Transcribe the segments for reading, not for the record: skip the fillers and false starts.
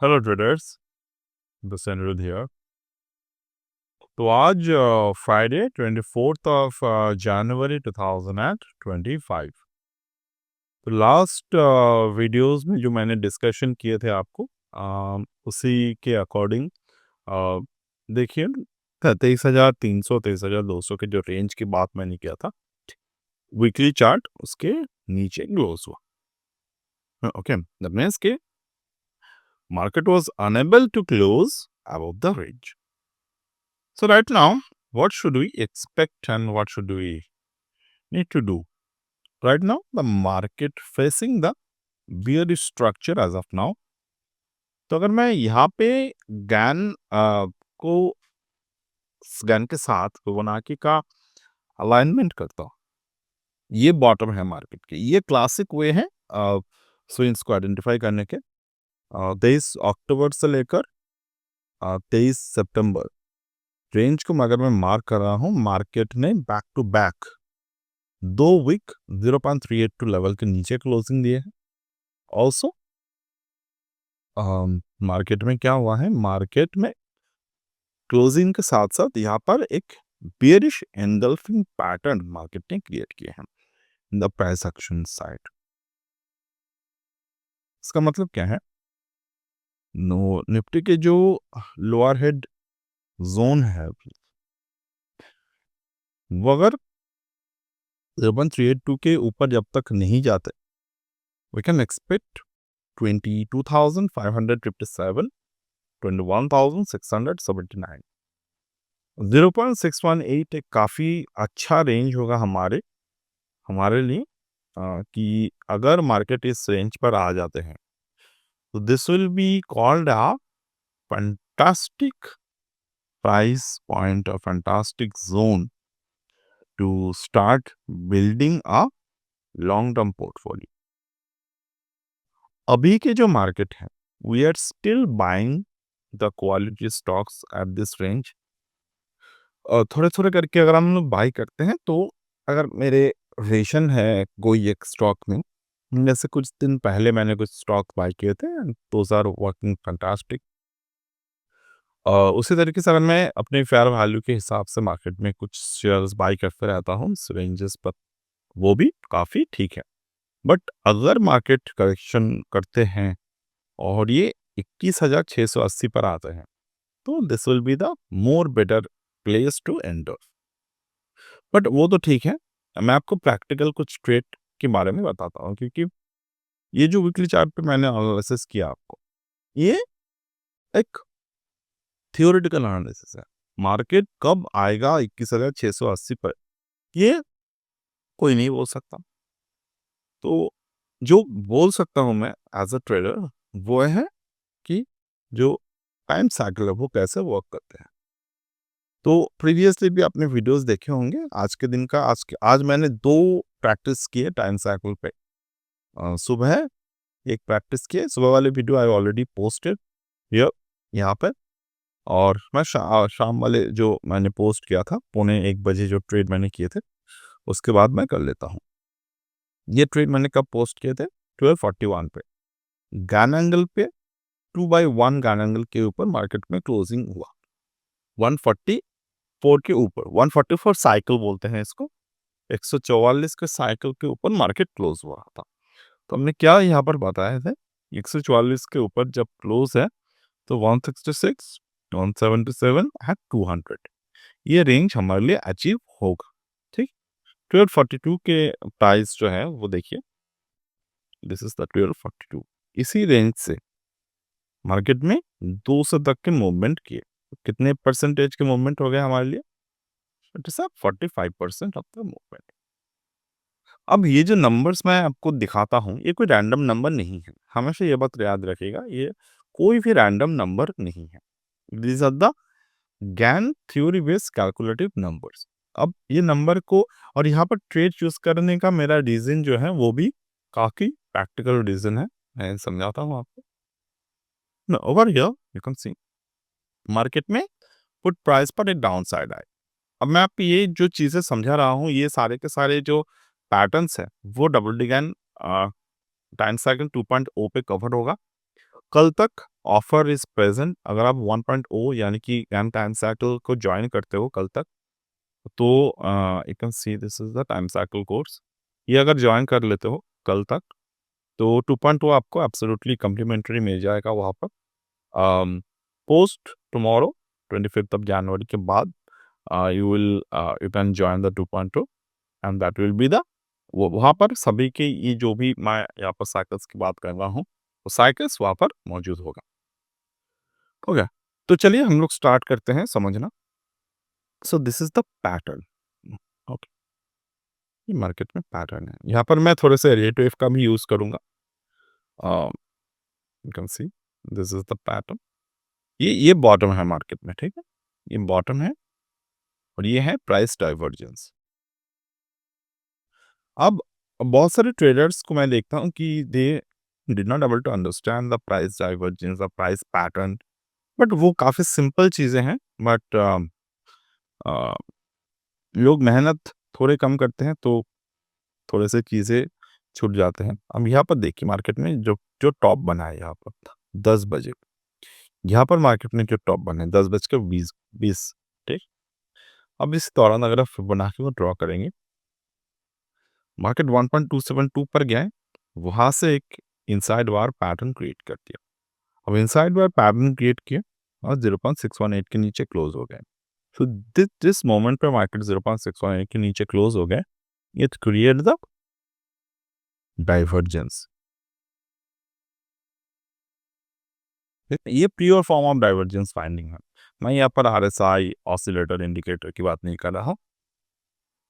Hello traders, this Anirudh here. तो आज Friday 24th of January 2025। तो लास्ट वीडियोस में जो मैंने डिस्कशन किए थे आपको उसी के अकॉर्डिंग देखिए 23,300 23,200 के जो रेंज की बात मैंने किया था, वीकली चार्ट उसके नीचे क्लोज हुआ। ओके, दैट मीन्स के market was unable to close above the range. So right now, what should we expect and what should we need to do? Right now, the market facing the bearish structure as of now. तो अगर मैं यहाँ पे gain को gain के साथ Fibonacci का alignment करता हूँ, ये बॉटम है मार्केट के। ये क्लासिक वे है स्विंग्स को आइडेंटिफाई करने के। 23 अक्टूबर से लेकर 23 सितंबर रेंज को अगर मैं मार्क कर रहा हूँ, मार्केट ने back to back 2 week 0.382 level के नीचे क्लोजिंग दिए हैं। ऑल्सो मार्केट में क्या हुआ है, मार्केट में क्लोजिंग के साथ साथ यहाँ पर एक बेयरिश एंगल्फिंग पैटर्न मार्केट ने क्रिएट किए हैं in the price action side. इसका मतलब क्या है, नो निफ्टी के जो लोअर हेड जोन है वो अगर 0.382 के ऊपर जब तक नहीं जाते, वी कैन एक्सपेक्ट 22,557 21,679। 0.618 एक काफ़ी अच्छा रेंज होगा हमारे लिए कि अगर मार्केट इस रेंज पर आ जाते हैं तो this will be called a fantastic price point और fantastic zone to start building a long term portfolio. अभी के जो मार्केट है, we are still buying the quality stocks at this range. थोड़े थोड़े करके अगर हम लोग बाई करते हैं तो अगर मेरे रेशन है कोई एक स्टॉक में, जैसे कुछ दिन पहले मैंने कुछ स्टॉक बाई किए थे, दोज आर वर्किंग फैंटास्टिक। उसी तरीके से अगर मैं अपने फेयर वैल्यू के हिसाब से मार्केट में कुछ शेयर्स बाई करते रहता हूँ इस रेंजेस पर, वो भी काफ़ी ठीक है। बट अगर मार्केट करेक्शन करते हैं और ये 21,680 पर आते हैं तो this will be the more better place to enter. But वो तो ठीक है, मैं आपको प्रैक्टिकल कुछ ट्रेड के बारे में बताता हूँ, क्योंकि ये जो वीकली चार्ट पे मैंने एनालिसिस किया आपको, ये एक थियोरेटिकल एनालिसिस है। मार्केट कब आएगा 21,680 पर, ये कोई नहीं बोल सकता। तो जो बोल सकता हूँ मैं एज अ ट्रेडर, वो है कि जो टाइम साइकिल है वो कैसे वर्क करते हैं। तो प्रीवियसली भी आपने वीडियोस देखे होंगे। आज के दिन का आज मैंने 2 प्रैक्टिस किए टाइम साइकिल पे। सुबह एक प्रैक्टिस किए, सुबह वाले video I already posted here यहाँ पे, और मैं शाम वाले जो मैंने पोस्ट किया था 1:45 जो ट्रेड मैंने किए थे, उसके बाद मैं कर लेता हूँ। ये ट्रेड मैंने कब पोस्ट किए थे, 12:41 पे गैन एंगल पे 2/1 गैन एंगल के ऊपर मार्केट में क्लोजिंग हुआ 144 के ऊपर। 144 साइकिल बोलते हैं इसको। 144 के साइकिल के ऊपर मार्केट क्लोज हुआ था। तो हमने क्या यहाँ पर बताया था, 144 के ऊपर जब क्लोज है तो 166 177 एंड 200 ये रेंज हमारे लिए अचीव होगा। ठीक, 1242 के प्राइस जो है वो देखिए, दिस इज द 1242। इसी रेंज से मार्केट में 200 तक के मूवमेंट किए। कितने परसेंटेज के मूवमेंट हो गए हमारे लिए, it is 45% of the movement. अब ये जो नंबर्स मैं आपको दिखाता हूँ, ये कोई रैंडम नंबर नहीं है। हमेशा ये बात याद रखिएगा, ये कोई भी रैंडम नंबर नहीं है। These are the Gann theory based calculative numbers. अब ये नंबर को, और यहाँ पर ट्रेड चूज करने का मेरा रीजन जो है वो भी काफी प्रैक्टिकल रीजन है, मैं समझाता हूँ आपको। Over here you can see market में पुट प्राइस पर एक डाउन साइड आए। अब मैं आपको ये जो चीजें समझा रहा हूँ, ये सारे के सारे जो पैटर्न्स है वो डबल डिगैन टाइम साइकिल 2.0 पे कवर होगा। कल तक ऑफर इज प्रेजेंट। अगर आप 1.0 यानी कि गैन टाइम साइकिल को ज्वाइन करते हो कल तक, तो you can see this is the time cycle course. ये अगर ज्वाइन कर लेते हो कल तक, तो 2.2 आपको एब्सोल्युटली कम्प्लीमेंट्री मिल जाएगा वहाँ पर। Post tomorrow 25th of January के बाद you can join the 2.2 and that will be the, वो वहाँ पर सभी के ये जो भी मैं यहाँ पर साइकिल्स की बात कर रहा हूँ, वो साइकिल्स वहाँ पर मौजूद होगा। ओके, तो चलिए हम लोग स्टार्ट करते हैं समझना। So this is the pattern. Okay, ये मार्केट में पैटर्न है। यहाँ पर मैं थोड़े से रेट वेव का भी यूज करूंगा। You can see this is the pattern. ये बॉटम है मार्केट में, ठीक है, ये बॉटम है और ये है प्राइस डाइवर्जेंस। अब बहुत सारे ट्रेडर्स को मैं देखता हूँ कि they did not able to understand the price divergence, the price pattern. But वो काफ़ी सिंपल चीज़ें हैं, बट लोग मेहनत थोड़े कम करते हैं तो थोड़े से चीज़ें छूट जाते हैं। अब यहाँ पर देखिए मार्केट में जो जो टॉप बना है यहाँ पर 10 बजे, यहाँ पर मार्केट में जो टॉप बना है 10 बज के 20 ठीक। अब इस दौरान अगर आप फिबोनाची को ड्रॉ करेंगे, मार्केट 1.272 पर गया है, वहाँ से एक इनसाइड वार पैटर्न क्रिएट कर दिया। अब इनसाइड वार पैटर्न क्रिएट किया और 0.618 के नीचे क्लोज हो गए। सो जिस मोमेंट पे मार्केट 0.618 के नीचे क्लोज हो गए, इट क्रिएट द डाइवर्जेंस। ये pure form of divergence finding है। मैं यहाँ पर आरएसआई ऑसिलेटर इंडिकेटर की बात नहीं कर रहा हूँ।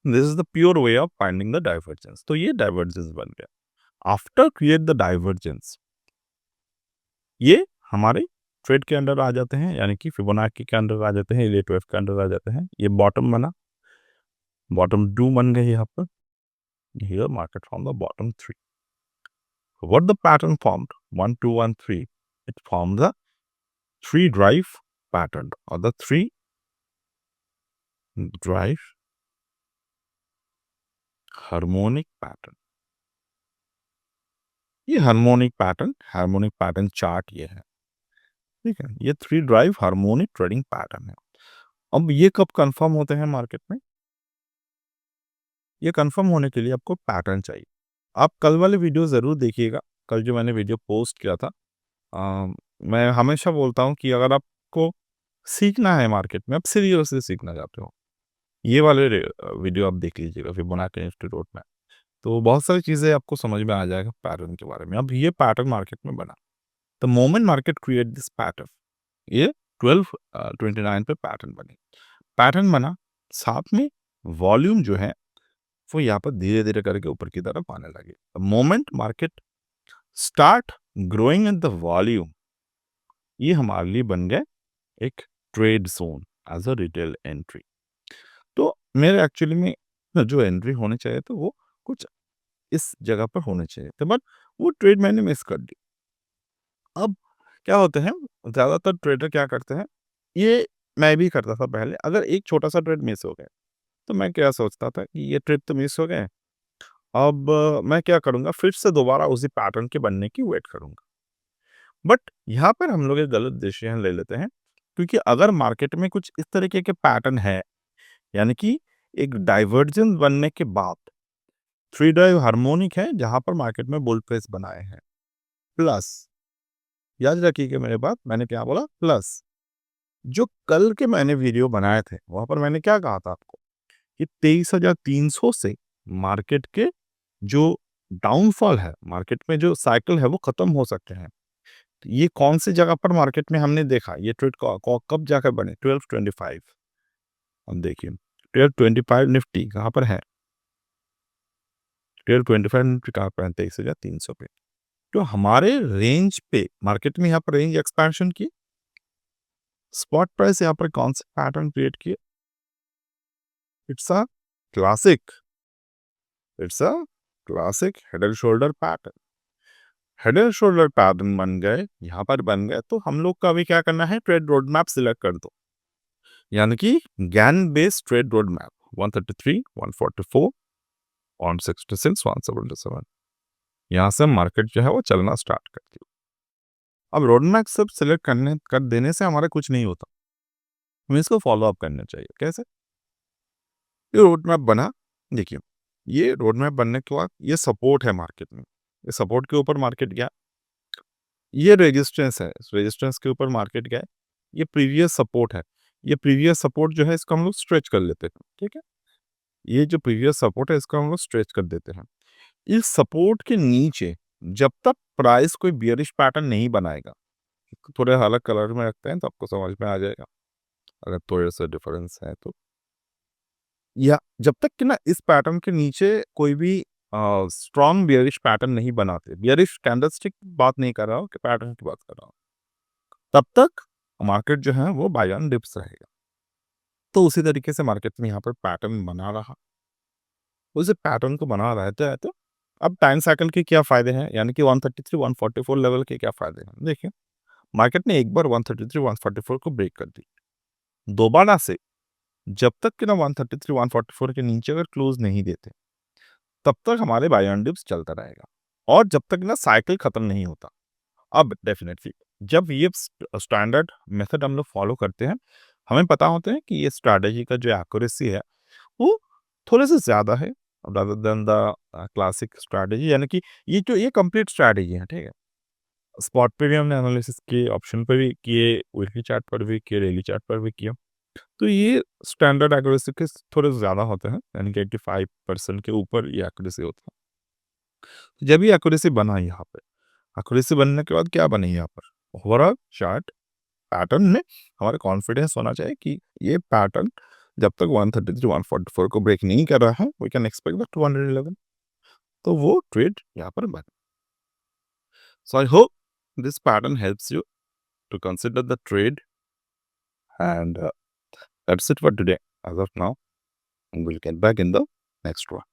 This is the pure way of finding the divergence. तो ये डाइवर्जेंस बन गया। आफ्टर क्रिएट द डाइवर्जेंस, ये हमारे ट्रेड के अंडर आ जाते हैं, यानी कि फिबोनाची के अंडर आ जाते हैं, रेट वेव के अंडर आ जाते हैं। ये बॉटम बना, बॉटम 2 बन गए यहाँ पर। Here market formed the bottom 3. What the pattern formed? 1, 2, 1, 3. It formed the 3 drive pattern or the 3 drive harmonic pattern. ये हार्मोनिक पैटर्न चार्ट ये है, ठीक है। ये 3 ड्राइव हार्मोनिक ट्रेडिंग पैटर्न है। अब ये कब कंफर्म होते हैं मार्केट में? ये कंफर्म होने के लिए आपको पैटर्न चाहिए। आप कल वाले वीडियो ज़रूर देखिएगा। कल जो मैंने वीडियो पोस्ट किया था, मैं हमेशा बोलता हूँ कि अगर आपको सीखना है मार्केट में, आप सीरियसली सीखना चाहते हो, ये वाले वीडियो आप देख लीजिएगा फिबोनाची इंस्टीट्यूट में। तो बहुत सारी चीज़ें आपको समझ में आ जाएगा पैटर्न के बारे में। अब ये पैटर्न मार्केट में बना, the moment market create this pattern, ये 1229 पे पैटर्न बने, पैटर्न बना, साथ में वॉल्यूम जो है वो यहाँ पर धीरे धीरे करके ऊपर की तरफ आने लगे। The moment market start growing in the volume, ये हमारे लिए बन गए एक trade zone as a retail entry. तो मेरे एक्चुअली में जो एंट्री होने चाहिए तो वो कुछ इस जगह पर होने चाहिए थे, बट वो ट्रेड मैंने मिस कर दी। अब क्या होते हैं, ज़्यादातर ट्रेडर क्या करते हैं, ये मैं भी करता था पहले। अगर एक छोटा सा ट्रेड मिस हो गया तो मैं क्या सोचता था कि ये ट्रेड तो मिस हो गए, अब मैं क्या करूँगा, फिर से दोबारा उसी पैटर्न के बनने की वेट करूँगा। बट यहाँ पर हम लोग एक गलत डिसीजन ले लेते हैं, क्योंकि अगर मार्केट में कुछ इस तरीके के पैटर्न है, यानी कि एक डाइवर्जेंस बनने के बाद 3 ड्राइव हार्मोनिक है जहाँ पर मार्केट में बुल प्रेस बनाए हैं, प्लस याद रखिएगा मेरे बात, मैंने क्या बोला, प्लस जो कल के मैंने वीडियो बनाए थे वहां पर मैंने क्या कहा था आपको कि 23,300 से मार्केट के जो डाउनफॉल है, मार्केट में जो साइकिल है वो खत्म हो सकते हैं। तो ये कौन सी जगह पर मार्केट में हमने देखा ये ट्रेड कब जाकर बने, 1225। अब देखिए 1225 निफ्टी कहाँ पर है, 1225 निफ्टी कहाँ पर है, 23,300 पे। तो हमारे रेंज पे मार्केट में यहाँ पर रेंज एक्सपेंशन की, स्पॉट प्राइस यहाँ पर कौन सा पैटर्न क्रिएट किया, it's a classic, it's a classic head and shoulder pattern. Head and shoulder pattern बन गए, यहाँ पर बन गए, तो हम लोग का अभी क्या करना है, ट्रेड रोड मैप सिलेक्ट कर दो, यानी कि Gann based trade road map 133, 144, 166, 177। यहाँ से मार्केट जो है वो चलना स्टार्ट कर दी। अब रोड मैप सब सेलेक्ट कर देने से हमारा कुछ नहीं होता, हमें इसको फॉलो अप करना चाहिए। कैसे? ये रोड मैप बना, देखिए, ये रोड मैप बनने के बाद ये सपोर्ट है मार्केट में, ये सपोर्ट के ऊपर मार्केट गया, ये रेजिस्टेंस है, इस रेजिस्टेंस के ऊपर मार्केट गया है, ये प्रीवियस सपोर्ट है, ये प्रीवियस सपोर्ट जो है इसको हम लोग स्ट्रेच कर लेते हैं, ठीक है? ये जो प्रीवियस सपोर्ट है इसको हम लोग स्ट्रेच कर देते हैं। इस सपोर्ट के नीचे जब तक प्राइस कोई बियरिश पैटर्न नहीं बनाएगा, थोड़े अलग कलर में रखते हैं तो आपको समझ में आ जाएगा, अगर थोड़े से डिफरेंस है तो। या जब तक कि ना इस पैटर्न के नीचे कोई भी स्ट्रॉन्ग बियरिश पैटर्न नहीं बनाते, बियरिश कैंडलस्टिक बात नहीं कर रहा हूँ कि पैटर्न की बात कर रहा हूँ, तब तक मार्केट जो है वो बाय ऑन डिप्स रहेगा। तो उसी तरीके से मार्केट में यहाँ पर पैटर्न बना रहा, उसी पैटर्न को बना रहता है तो अब टाइम साइकिल के क्या फ़ायदे हैं, यानी कि 133, 144 लेवल के क्या फ़ायदे हैं? देखिए, मार्केट ने एक बार 133, 144 को ब्रेक कर दी। दोबारा से जब तक कि ना 133, 144 के नीचे अगर क्लोज़ नहीं देते, तब तक हमारे बाय ऑन डिप्स चलता रहेगा और जब तक ना साइकिल खत्म नहीं होता। अब डेफ़िनेटली जब ये स्टैंडर्ड मेथड हम लोग फ़ॉलो करते हैं, हमें पता होता है कि ये स्ट्रैटेजी का जो एक्यूरेसी है, वो थोड़े-से ज़्यादा है rather than the classic strategy, यानी कि ये कंप्लीट स्ट्रैटेजी है, ठीक है? स्पॉट पे भी हमने एनालिसिस किए, ऑप्शन पे भी किए, वीकली चार्ट पर भी किए, डेली चार्ट पर भी किए। तो ये स्टैंडर्ड एक्यूरेसी के थोड़े ज़्यादा होते हैं, यानी कि 85% के ऊपर ये एक्यूरेसी होता है। जब ये एक्यूरेसी बना यहाँ पे, एक्यूरेसी बनने के बाद क्या बने यहाँ पर? ओवरऑल चार्ट पैटर्न में हमारा कॉन्फिडेंस होना चाहिए कि ये पैटर्न जब तक 133, 144 को ब्रेक नहीं कर रहा है, वी कैन एक्सपेक्ट द 211, तो वो ट्रेड यहाँ पर बना। So I hope this pattern helps you to consider the trade, and that's it for today. As of now, we'll get back in the next one.